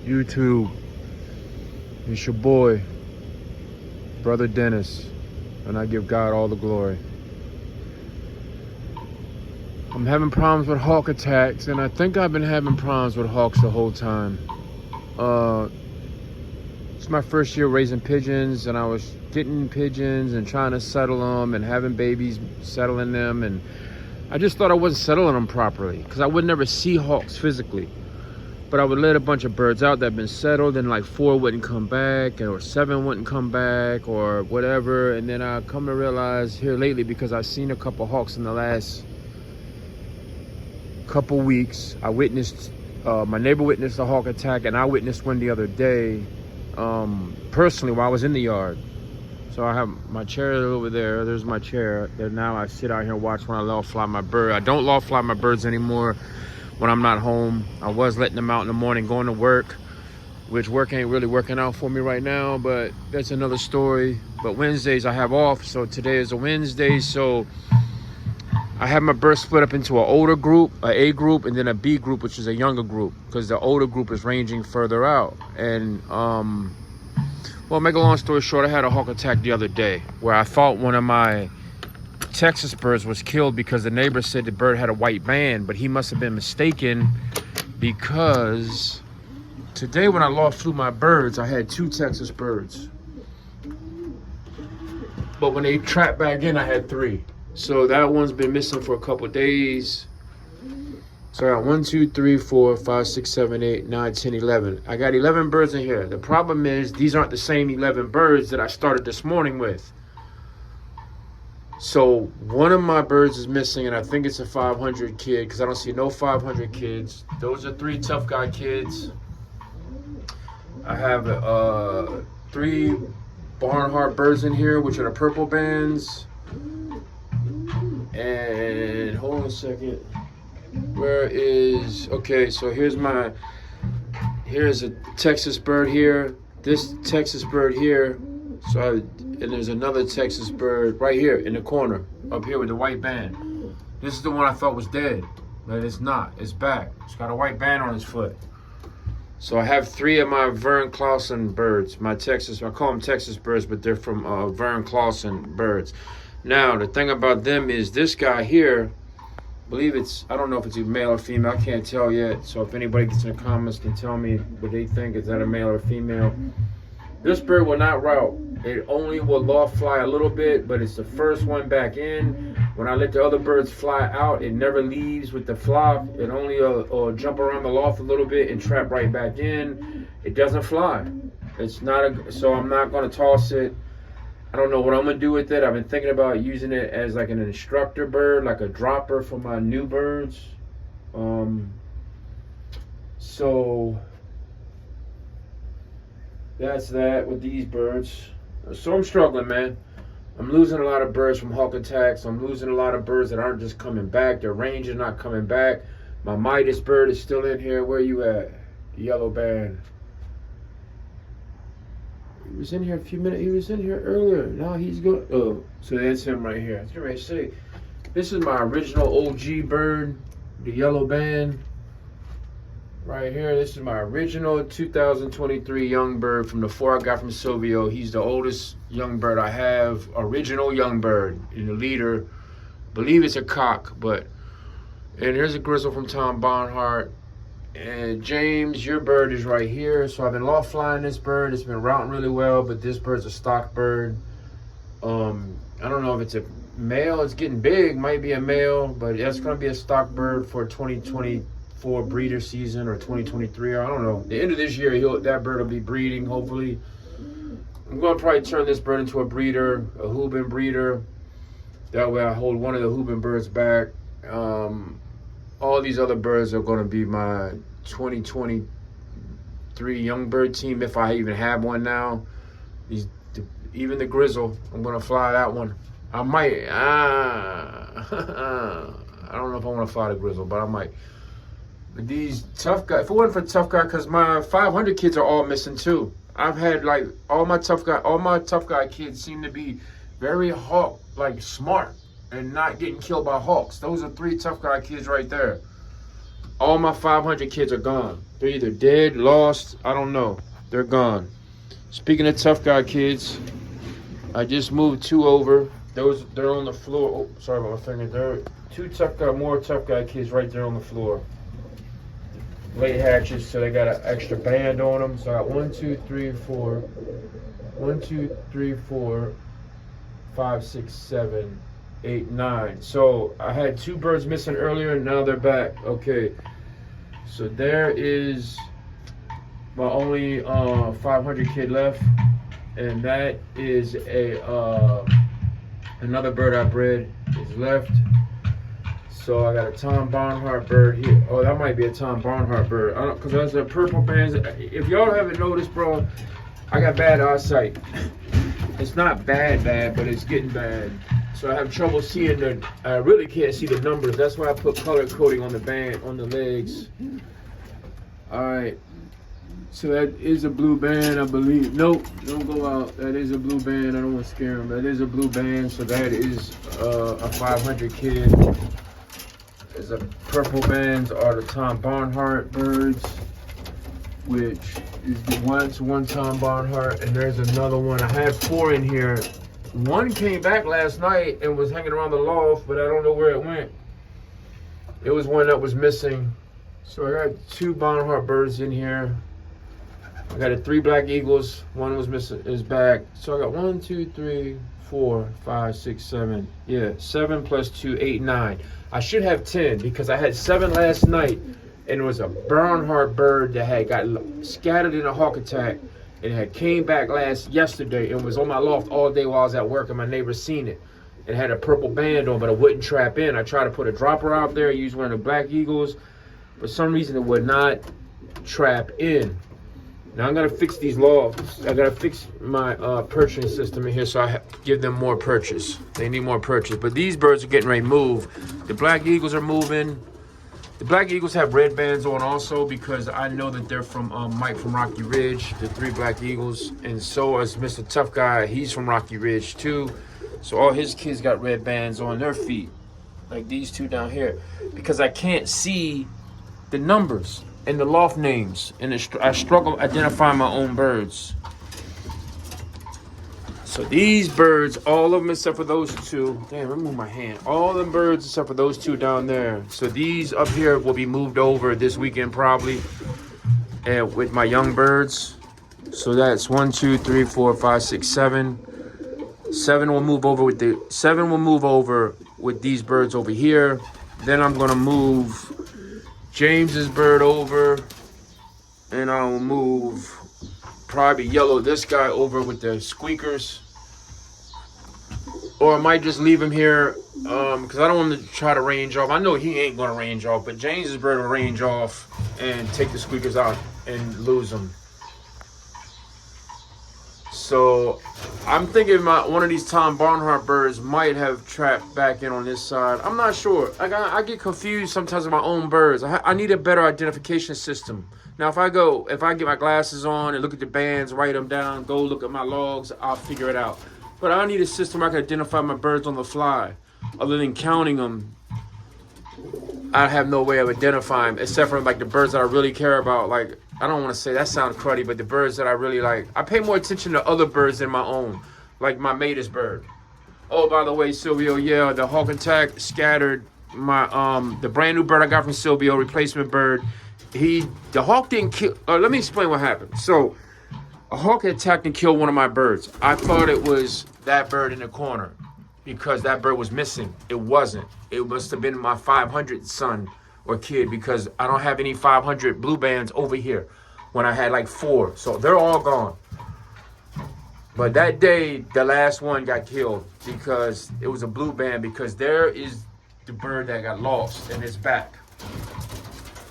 YouTube. It's your boy, Brother Dennis, and I give God all the glory. I'm having problems with hawk attacks, and I think I've been having problems with hawks the whole time. It's my first year raising pigeons, and I was getting pigeons and trying to settle them and having babies, settling them, and I just thought I wasn't settling them properly because I would never see hawks physically. But I would let a bunch of birds out that had been settled, and like 4 wouldn't come back, or 7 wouldn't come back, or whatever. And then I come to realize here lately, because I've seen a couple hawks in the last couple weeks. I witnessed, my neighbor witnessed a hawk attack, and I witnessed one the other day, personally, while I was in the yard. So I have my chair over there. There's my chair. There now I sit out here and watch when I loft fly my bird. I don't loft fly my birds anymore when I'm not home. I was letting them out in the morning, going to work, which work ain't really working out for me right now, but that's another story. But Wednesdays I have off, so today is a Wednesday, so I have my birds split up into an older group, a A group, and then a B group, which is a younger group, because the older group is ranging further out. And well, make a long story short, I had a hawk attack the other day where I thought one of my Texas birds was killed because the neighbor said the bird had a white band, but he must have been mistaken, because today when I loft flew my birds, I had 2 Texas birds. But when they trapped back in, I had 3. So that one's been missing for a couple days. So I got 1, 2, 3, 4, 5, 6, 7, 8, 9, 10, 11. I got 11 birds in here. The problem is these aren't the same 11 birds that I started this morning with. So one of my birds is missing, and I think it's a 500 kid, because I don't see no 500 kids. Those are 3 tough guy kids. I have 3 Barnhart birds in here, which are the purple bands. And hold on a second. Where is, okay, so here's a Texas bird here, this Texas bird here, and there's another Texas bird right here in the corner, up here with the white band. This is the one I thought was dead, but it's not, it's back. It's got a white band on its foot. So I have 3 of my Vern Clausen birds, my Texas, I call them Texas birds, but they're from Vern Clausen birds. Now, the thing about them is this guy here, I believe it's, I don't know if it's a male or female, I can't tell yet. So if anybody gets in the comments can tell me what they think, is that a male or female. This bird will not route. It only will loft fly a little bit, but it's the first one back in. When I let the other birds fly out, it never leaves with the flock. It only jump around the loft a little bit and trap right back in. It doesn't fly. It's not so I'm not gonna toss it. I don't know what I'm gonna do with it. I've been thinking about using it as like an instructor bird, like a dropper for my new birds. So that's that with these birds. So I'm struggling, man. I'm losing a lot of birds from hawk attacks. I'm losing a lot of birds that aren't just coming back. Their range is not coming back. My Midas bird is still in here. Where you at? The yellow band. He was in here a few minutes. He was in here earlier. Now he's going. Oh, so that's him right here. I was going to say, this is my original OG bird, the yellow band. Right here. This is my original 2023 young bird from the 4 I got from Silvio. He's the oldest young bird I have. Original young bird. And the leader, I believe it's a cock, but. And here's a grizzle from Tom Barnhart. And James, your bird is right here. So I've been loft flying this bird. It's been routing really well, but this bird's a stock bird. I don't know if it's a male. It's getting big. Might be a male, but that's going to be a stock bird for 2024 breeder season or 2023. Or I don't know. The end of this year, that bird will be breeding, hopefully. I'm going to probably turn this bird into a breeder, a Hubin breeder. That way I hold one of the Hubin birds back. All these other birds are going to be my 2023 young bird team, if I even have one now. Even the grizzle, I'm going to fly that one. I might. I don't know if I want to fly the grizzle, but I might. But these tough guys, if it wasn't for tough guy, because my 500 kids are all missing too. I've had like all my tough guy kids seem to be very hawk, like smart, and not getting killed by hawks. Those are 3 tough guy kids right there. All my 500 kids are gone. They're either dead, lost, I don't know. They're gone. Speaking of tough guy kids, I just moved 2 over. They're on the floor. Oh, sorry about my finger. There are 2 more tough guy kids right there on the floor. Late hatches, so they got an extra band on them. So I got 1, 2, 3, 4. 1, 2, 3, 4, 5, 6, 7, 8, 9. So I had 2 birds missing earlier, and now they're back. Okay. So there is my only 500 kid left, and that is another bird I bred is left. So I got a Tom Barnhart bird here. Oh, that might be a Tom Barnhart bird. I don't, cause that's a purple bands. If y'all haven't noticed, bro, I got bad eyesight. It's not bad, but it's getting bad. So I have trouble seeing I really can't see the numbers. That's why I put color coding on the band, on the legs. All right. So that is a blue band, I believe. Nope, don't go out. That is a blue band. I don't want to scare them. That is a blue band. So that is a 500 kid. The purple bands are the Tom Barnhart birds, which is the one Tom Barnhart, and there's another one. I had 4 in here. One came back last night and was hanging around the loft, but I don't know where it went. It was one that was missing. So I got 2 Barnhart birds in here. I got 3 black eagles. One was missing, is back. So I got 1, 2, 3, 4, 5, 6, 7. Yeah, 7 plus 2, 8, 9. I should have 10 because I had 7 last night, and it was a Barnhart bird that had got scattered in a hawk attack and had came back yesterday and was on my loft all day while I was at work, and my neighbors seen it. It had a purple band on, but it wouldn't trap in. I tried to put a dropper out there, use one of the black eagles. For some reason, it would not trap in. Now I'm gonna fix these lofts. I gotta fix my perching system in here, so I give them more perches. They need more perches, but these birds are getting ready to move. The black eagles are moving. The black eagles have red bands on also because I know that they're from Mike from Rocky Ridge, the 3 black eagles, and so is Mr. Tough Guy. He's from Rocky Ridge too, so all his kids got red bands on their feet, like these 2 down here, because I can't see the numbers and the loft names, and I struggle identifying my own birds. So these birds, all of them except for those 2, damn, remove my hand. All them birds except for those 2 down there. So these up here will be moved over this weekend probably, and with my young birds. So that's 1, 2, 3, 4, 5, 6, 7. 7 will move over with these birds over here. Then I'm gonna move James's bird over, and I'll move probably yellow this guy over with the squeakers, or I might just leave him here because I don't want to try to range off. I know he ain't gonna range off, but James's bird will range off and take the squeakers out and lose them. So I'm thinking one of these Tom Barnhart birds might have trapped back in on this side. I'm not sure. I get confused sometimes with my own birds. I need a better identification system. Now, if I get my glasses on and look at the bands, write them down, go look at my logs, I'll figure it out. But I need a system where I can identify my birds on the fly. Other than counting them, I have no way of identifying, except for like the birds that I really care about. Like, I don't want to say that sounds cruddy, but the birds that I really like, I pay more attention to other birds than my own, like my matus bird. Oh, by the way, Silvio, yeah, the hawk attack scattered my the brand new bird I got from Silvio, replacement bird. The hawk didn't kill. Let me explain what happened. So, a hawk attacked and killed one of my birds. I thought it was that bird in the corner because that bird was missing. It wasn't. It must have been my 500 son or kid because I don't have any 500 blue bands over here when I had like 4. So they're all gone. But that day, the last one got killed because it was a blue band, because there is the bird that got lost and it's back.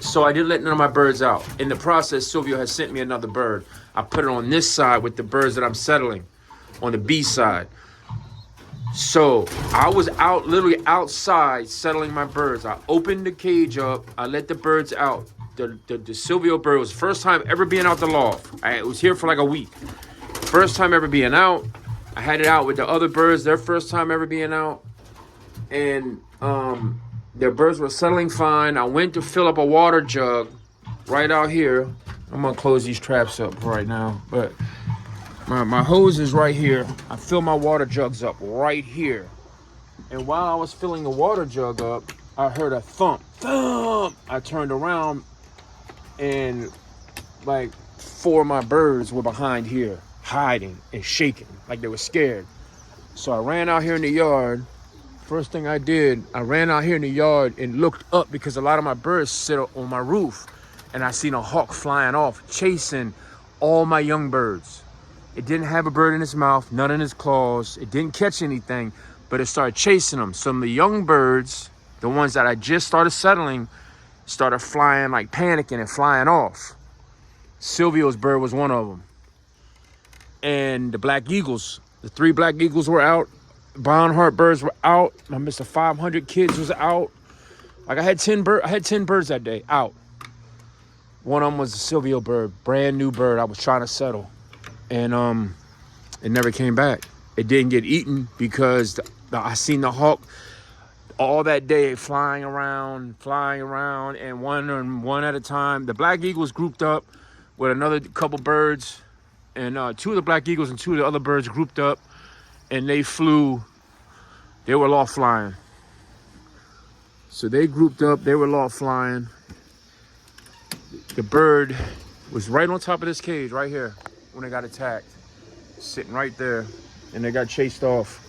So I didn't let none of my birds out. In the process, Silvio has sent me another bird. I put it on this side with the birds that I'm settling on the B side. So I was literally outside settling my birds. I opened the cage up. I let the birds out. The Silvio bird was first time ever being out the loft. It was here for like a week. First time ever being out. I had it out with the other birds, their first time ever being out. And Their birds were settling fine. I went to fill up a water jug right out here. I'm gonna close these traps up right now, but my hose is right here. I fill my water jugs up right here. And while I was filling the water jug up, I heard a thump. Thump! I turned around and like 4 of my birds were behind here, hiding and shaking like they were scared. So I ran out here in the yard. First thing I did, I ran out here in the yard and looked up because a lot of my birds sit on my roof. And I seen a hawk flying off, chasing all my young birds. It didn't have a bird in its mouth, none in its claws. It didn't catch anything, but it started chasing them. Some of the young birds, the ones that I just started settling, started flying, like panicking and flying off. Silvio's bird was one of them. And the black eagles, the 3 black eagles were out. Barnhart birds were out. My Mr. 500 kids was out. Like I had 10 birds that day out. One of them was a Silvio bird, brand new bird I was trying to settle. And it never came back. It didn't get eaten because I seen the hawk all that day flying around, and one at a time. The black eagles grouped up with another couple birds, and 2 of the black eagles and 2 of the other birds grouped up, and they flew. They were aloft flying. So they grouped up, they were aloft flying. The bird was right on top of this cage right here when they got attacked, sitting right there, and they got chased off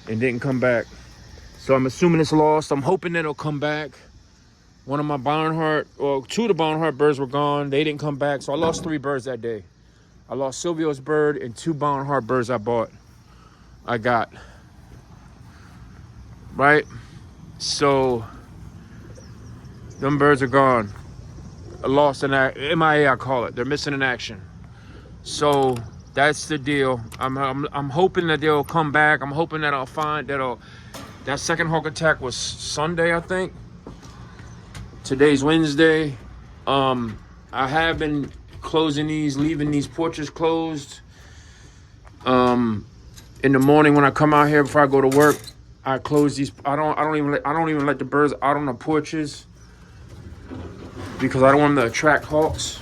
and didn't come back. So I'm assuming it's lost. I'm hoping that it'll come back. One of my Barnhart, or 2 of the Barnhart birds were gone. They didn't come back, so I lost 3 birds that day. I lost Silvio's bird and 2 Barnhart birds I got. Right? So, them birds are gone. Lost in MIA, I call it. They're missing in action. So that's the deal. I'm hoping that they'll come back. I'm hoping that I'll find that second hawk attack was Sunday, I think. Today's Wednesday. I have been closing these, leaving these porches closed. In the morning when I come out here before I go to work, I close these. I don't even let the birds out on the porches, because I don't want them to attract hawks.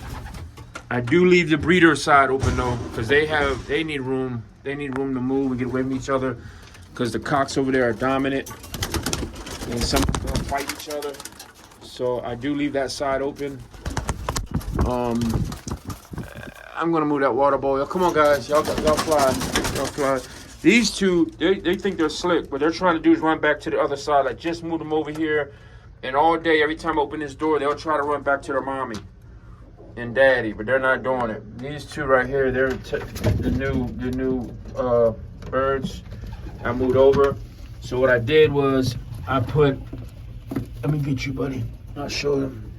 I do leave the breeder side open though, because they need room. They need room to move and get away from each other, because the cocks over there are dominant and some of them fight each other. So I do leave that side open. I'm gonna move that water bowl. Come on guys, y'all fly. These 2, they think they're slick. What they're trying to do is run back to the other side. I just moved them over here. And all day, every time I open this door, they'll try to run back to their mommy and daddy, but they're not doing it. These 2 right here, they're the new birds I moved over. So what I did was let me get you, buddy. I'll show them.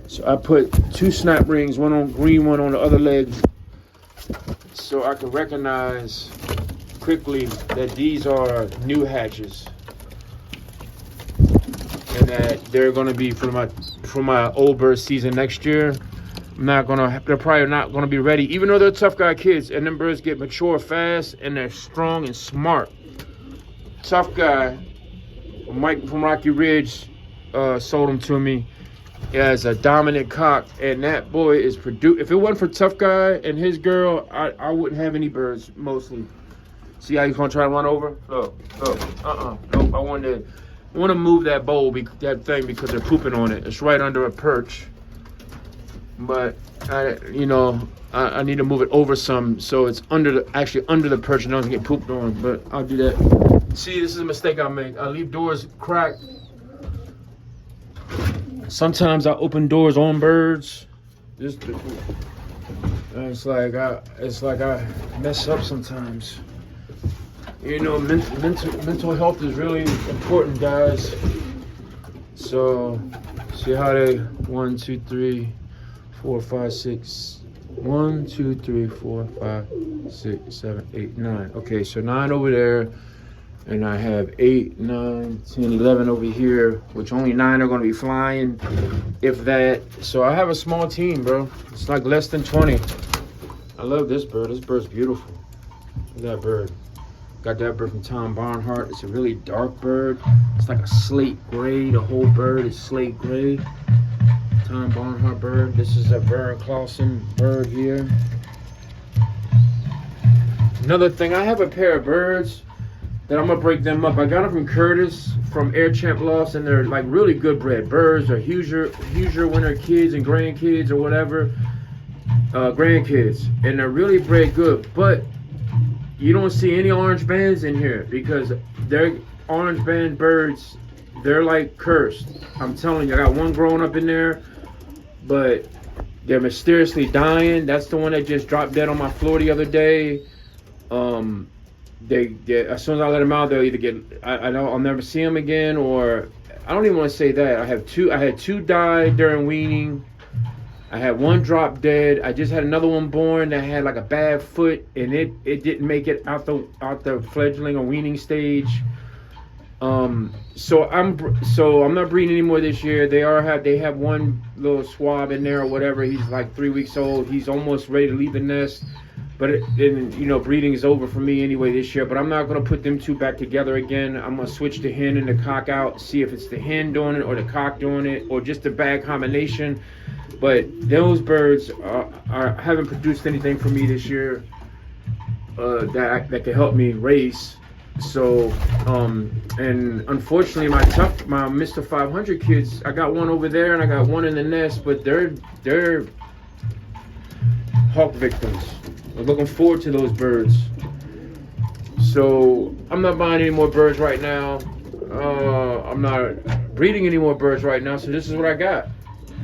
So I put 2 snap rings, one on green, one on the other leg, so I could recognize quickly that these are new hatches. And that they're gonna be for my old bird season next year. They're probably not gonna be ready, even though they're tough guy kids. And them birds get mature fast, and they're strong and smart. Tough guy, Mike from Rocky Ridge, sold them to me as a dominant cock, and that boy is produced. If it wasn't for Tough Guy and his girl, I wouldn't have any birds mostly. See how he's gonna try to run over? Look. Nope. I want to move that bowl, that thing, because they're pooping on it. It's right under a perch, but I need to move it over some, so it's under the perch and doesn't get pooped on. But I'll do that. See, this is a mistake I make. I leave doors cracked. Sometimes I open doors on birds. It's like I mess up sometimes. You know, mental health is really important, guys. So, see how they 1, 2, 3, 4, 5, 6. 1, 2, 3, 4, 5, 6, 7, 8, 9. Okay, so 9 over there, and I have 8, 9, 10, 11 over here, which only 9 are going to be flying, if that. So I have a small team, bro. It's like less than 20. I love this bird. This bird's beautiful. Look at that bird. Got that bird from Tom Barnhart. It's a really dark bird. It's like a slate gray. The whole bird is slate gray. Tom Barnhart bird. This is a Vern Clausen bird here. Another thing, I have a pair of birds that I'm gonna break them up. I got them from Curtis from Air Champ Lofts, and they're like really good bred birds. They're Hoosier winter kids and grandkids or whatever, grandkids, and they're really bred good. But you don't see any orange bands in here because they're orange band birds. They're like cursed. I'm telling you, I got one growing up in there, but they're mysteriously dying. That's the one that just dropped dead on my floor the other day. They get, as soon as I let them out, they'll either get, I know I'll never see them again, or I don't even want to say that. I had two die during weaning. I had one drop dead. I just had another one born that had like a bad foot, and it didn't make it out the fledgling or weaning stage. So I'm not breeding anymore this year. They have one little swab in there or whatever. He's like 3 weeks old. He's almost ready to leave the nest. But breeding is over for me anyway this year. But I'm not gonna put them two back together again. I'm gonna switch the hen and the cock out, see if it's the hen doing it or the cock doing it or just a bad combination. But those birds haven't produced anything for me this year that can help me race. So and unfortunately my Mr. 500 kids, I got one over there and I got one in the nest, but they're hawk victims. I'm looking forward to those birds. So I'm not buying any more birds right now. I'm not breeding any more birds right now. So this is what I got.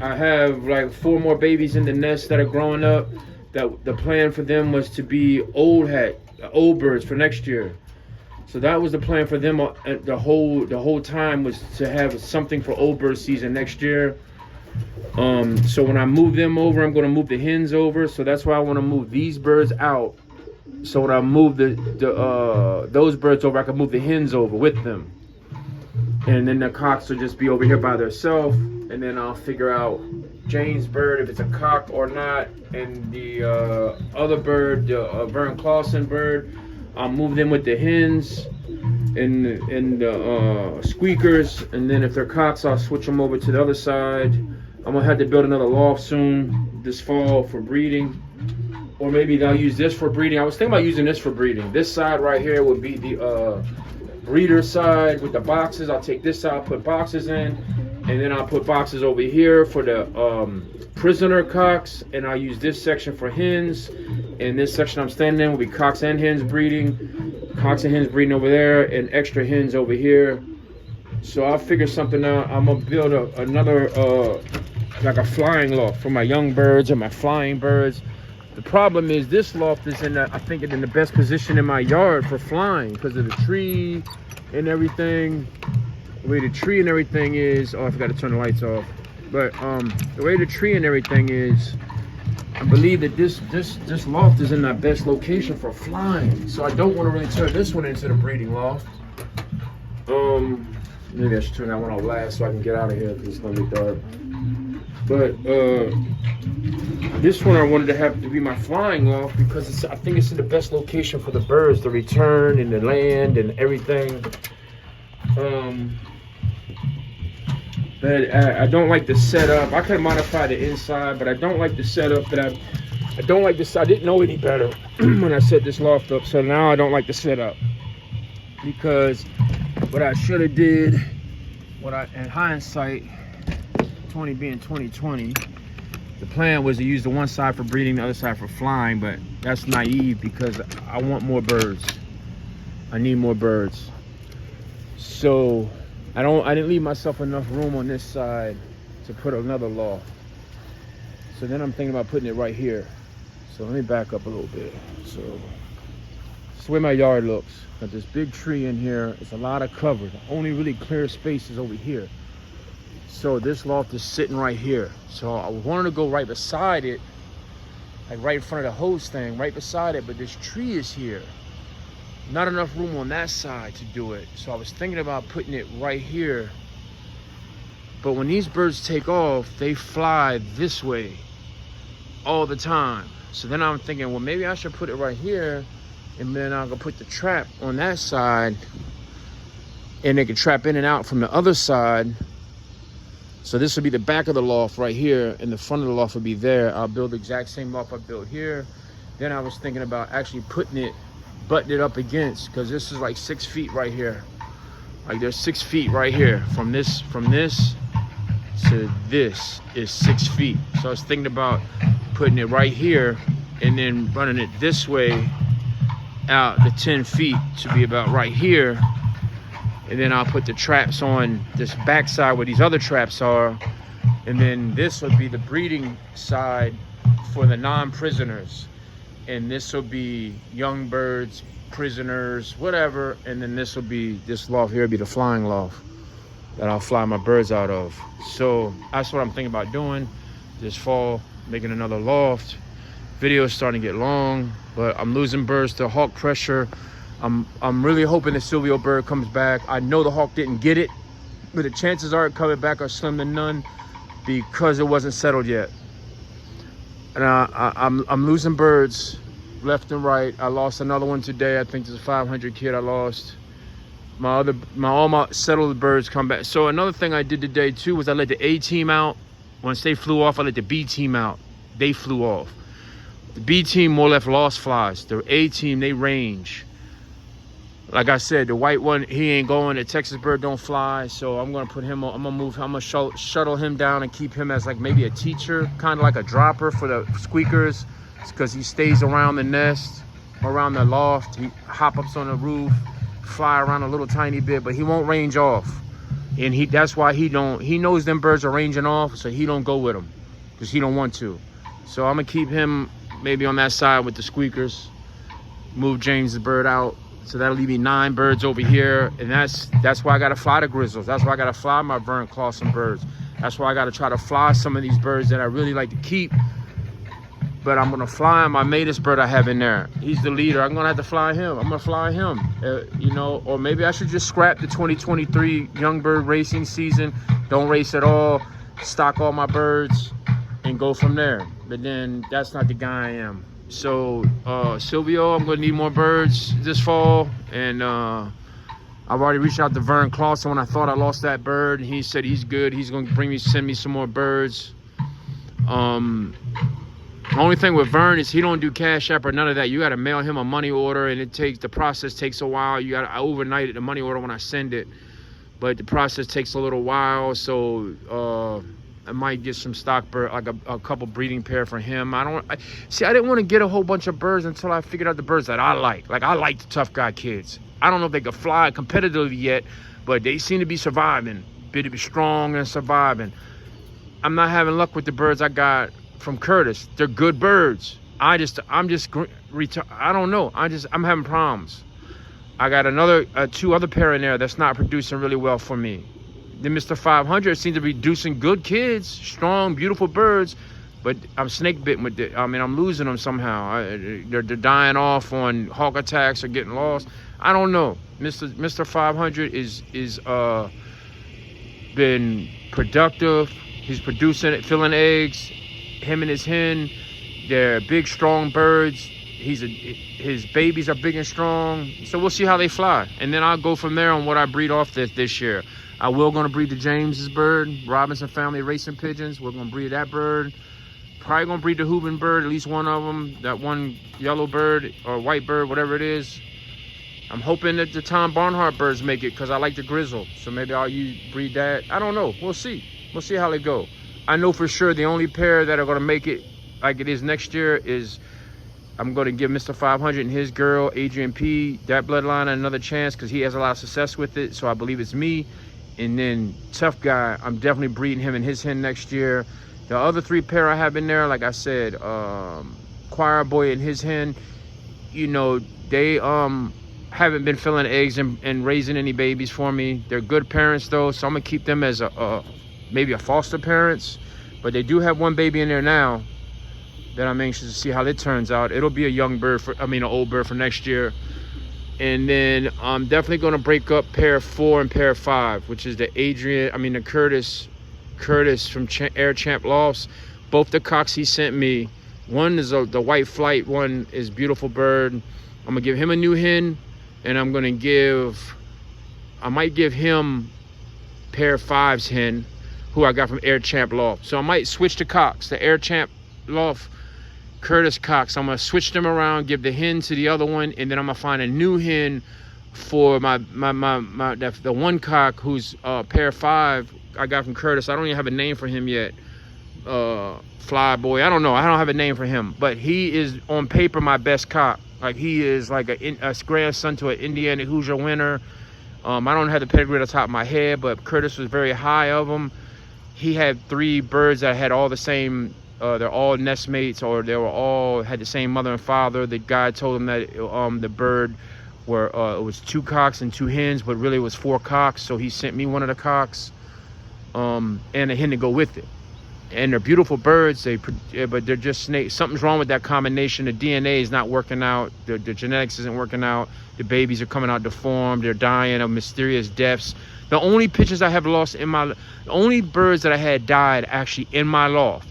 I have like 4 more babies in the nest that are growing up. That the plan for them was to be old birds for next year. So that was the plan for them. The whole time was to have something for old bird season next year. So when I move them over, I'm going to move the hens over. So that's why I want to move these birds out. So when I move those birds over, I can move the hens over with them. And then the cocks will just be over here by themselves. And then I'll figure out Jane's bird, if it's a cock or not. And the other bird, the Vern Clausen bird, I'll move them with the hens and the squeakers. And then if they're cocks, I'll switch them over to the other side. I'm gonna have to build another loft soon this fall for breeding, or maybe I'll use this for breeding. I was thinking about using this for breeding. This side right here would be the breeder side with the boxes. I'll take this side, put boxes in, and then I'll put boxes over here for the prisoner cocks, and I'll use this section for hens. And this section I'm standing in will be cocks and hens breeding, cocks and hens breeding over there, and extra hens over here. So I'll figure something out. I'm gonna build another like a flying loft for my young birds and my flying birds. The problem is this loft is I think it's in the best position in my yard for flying because of the tree and everything. The way the tree and everything is, oh, I forgot to turn the lights off. But the way the tree and everything is, I believe that this loft is in the best location for flying. So I don't want to really turn this one into the breeding loft. Maybe I should turn that one off last so I can get out of here because it's gonna be dark. But this one I wanted to have to be my flying loft because I think it's in the best location for the birds, the return and the land and everything. But I don't like the setup. I could modify the inside, but I don't like the setup. I don't like this. I didn't know any better when I set this loft up, so now I don't like the setup because what I should have did, in hindsight, 20 being 2020, the plan was to use the one side for breeding, the other side for flying, but that's naive because I want more birds. I need more birds. So I didn't leave myself enough room on this side to put another loft. So then I'm thinking about putting it right here. So let me back up a little bit. So that's the way my yard looks. Got this big tree in here. It's a lot of cover. The only really clear space is over here. So this loft is sitting right here. So I wanted to go right beside it, like right in front of the hose thing, right beside it, but this tree is here. Not enough room on that side to do it. So I was thinking about putting it right here. But when these birds take off, they fly this way all the time. So then I'm thinking, well, maybe I should put it right here and then I'll go put the trap on that side, and they can trap in and out from the other side. So this would be the back of the loft right here, and the front of the loft would be there. I'll build the exact same loft I built here. Then I was thinking about actually butting it up against, because this is like 6 feet right here. Like there's 6 feet right here. From this to this is 6 feet. So I was thinking about putting it right here and then running it this way out the 10 feet to be about right here. And then I'll put the traps on this back side where these other traps are. And then this would be the breeding side for the non-prisoners. And this will be young birds, prisoners, whatever. And then this loft here will be the flying loft that I'll fly my birds out of. So that's what I'm thinking about doing this fall, making another loft. Video is starting to get long, but I'm losing birds to hawk pressure. I'm really hoping the Silvio bird comes back. I know the hawk didn't get it, but the chances are it coming back are slim to none because it wasn't settled yet. And I'm losing birds left and right. I lost another one today. I think there's a 500 kid I lost. All my settled birds come back. So another thing I did today too was I let the A team out. Once they flew off, I let the B team out. They flew off. The B team more or less lost flies. The A team, they range. Like I said, the white one, he ain't going. The Texas bird don't fly. So I'm gonna put him on. I'm gonna shuttle him down and keep him as like maybe a teacher, kind of like a dropper for the squeakers, because he stays around the nest, around the loft. He hop ups on the roof, fly around a little tiny bit, but he won't range off. And that's why he knows them birds are ranging off, so he don't go with them because he don't want to. So I'm gonna keep him maybe on that side with the squeakers, move James' bird out. So that'll leave me 9 birds over here. And that's why I gotta fly the grizzles. That's why I gotta fly my Vern Clausen birds. That's why I gotta try to fly some of these birds that I really like to keep. But I'm gonna fly my Matus bird I have in there. He's the leader. I'm gonna have to fly him. I'm gonna fly him. Or maybe I should just scrap the 2023 young bird racing season. Don't race at all. Stock all my birds and go from there. But then that's not the guy I am. So Silvio, I'm gonna need more birds this fall. And I've already reached out to Vern Clausen when I thought I lost that bird. He said he's good. He's gonna send me some more birds. The only thing with Vern is he don't do Cash App or none of that. You got to mail him a money order, and the process takes a while. I overnight the money order when I send it, but the process takes a little while. So I might get some stock bird, like a couple breeding pair for him. I didn't want to get a whole bunch of birds until I figured out the birds that I like. Like I like the tough guy kids. I don't know if they could fly competitively yet, but they seem to be surviving. Be strong and surviving. I'm not having luck with the birds I got from Curtis. They're good birds. I don't know. I'm having problems. I got 2 other pair in there that's not producing really well for me. The Mr. 500 seems to be producing good kids, strong, beautiful birds, but I'm snake bitten with it. I mean, I'm losing them somehow. They're dying off on hawk attacks or getting lost. I don't know. Mr. 500 is been productive. He's producing it, filling eggs. Him and his hen, they're big, strong birds. His babies are big and strong. So we'll see how they fly. And then I'll go from there on what I breed off this year. I will gonna breed the James's bird, Robinson Family Racing Pigeons. We're gonna breed that bird. Probably gonna breed the Hooven bird, at least one of them. That one yellow bird or white bird, whatever it is. I'm hoping that the Tom Barnhart birds make it because I like the grizzle. So maybe I'll breed that. I don't know. We'll see. We'll see how they go. I know for sure the only pair that are going to make it like it is next year is I'm going to give Mr. 500 and his girl, Adrian P., that bloodline another chance because he has a lot of success with it. So I believe it's me. And then Tough Guy, I'm definitely breeding him and his hen next year. The other 3 pair I have in there, like I said, Choir Boy and his hen, they haven't been filling eggs and raising any babies for me. They're good parents though, so I'm going to keep them as maybe a foster parents, but they do have 1 baby in there now that I'm anxious to see how it turns out. It'll be a young bird an old bird for next year. And then I'm definitely going to break up pair 4 and pair 5, which is the Curtis from Air Champ Lofts. Both the cocks he sent me. One is the white flight, one is beautiful bird. I'm gonna give him a new hen, and I might give him pair 5's hen, who I got from Air Champ Loft. So I might switch the cocks, the Air Champ Loft Curtis cocks. I'm gonna switch them around, give the hen to the other one, and then I'm gonna find a new hen for the one cock who's pair 5 I got from Curtis. I don't even have a name for him yet. Fly Boy, I don't know. I don't have a name for him, but he is on paper my best cock. Like, he is like a grandson to an Indiana Hoosier winner. I don't have the pedigree at the top of my head, but Curtis was very high of him. He had 3 birds that had all the same, they're all nest mates, or they were all had the same mother and father. The guy told him that the bird it was 2 cocks and 2 hens, but really it was 4 cocks. So he sent me one of the cocks and a hen to go with it. And they're beautiful birds, but they're just snakes. Something's wrong with that combination. The DNA is not working out. The genetics isn't working out. The babies are coming out deformed. They're dying of mysterious deaths. The only pigeons I have lost the only birds that I had died actually in my loft,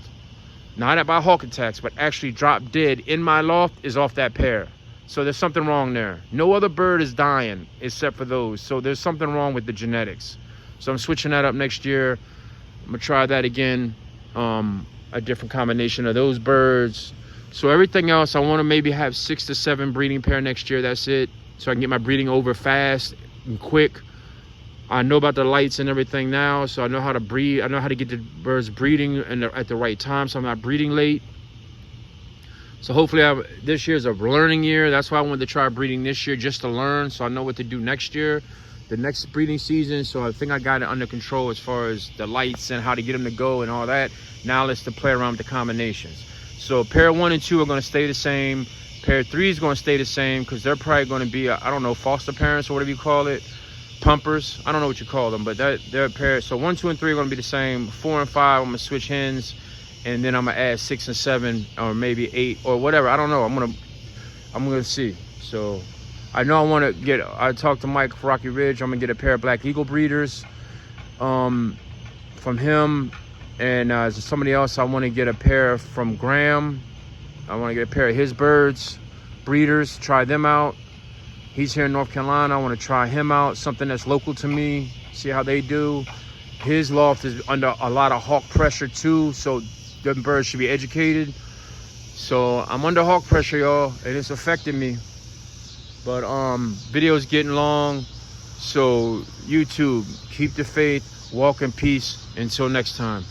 not by hawk attacks, but actually dropped dead in my loft, is off that pair. So there's something wrong there. No other bird is dying except for those. So there's something wrong with the genetics. So I'm switching that up next year. I'm gonna try that again. A different combination of those birds. So everything else, I want to maybe have 6 to 7 breeding pair next year. That's it. So I can get my breeding over fast and quick. I know about the lights and everything now, so I know how to breed. I know how to get the birds breeding at the right time, so I'm not breeding late. So hopefully this year's a learning year. That's why I wanted to try breeding this year, just to learn, so I know what to do next year, the next breeding season. So I think I got it under control as far as the lights and how to get them to go and all that. Now let's play around with the combinations. So pair 1 and 2 are going to stay the same. Pair 3 is going to stay the same, because they're probably going to be, I don't know, foster parents or whatever you call it. Pumpers, I don't know what you call them, but they're pairs. So 1, 2, and 3 are going to be the same. 4 and 5, I'm going to switch hens, and then I'm going to add 6 and 7, or maybe 8, or whatever. I don't know. I'm gonna see. So I know I talked to Mike for Rocky Ridge. I'm gonna get a pair of Black Eagle breeders from him, and somebody else. I want to get a pair from Graham. I want to get a pair of his birds, breeders, try them out. He's here in North Carolina. I want to try him out, something that's local to me, see how they do. His loft is under a lot of hawk pressure too, so the birds should be educated. So I'm under hawk pressure, y'all, and it's affecting me. But video's getting long, so YouTube, keep the faith, walk in peace. Until next time.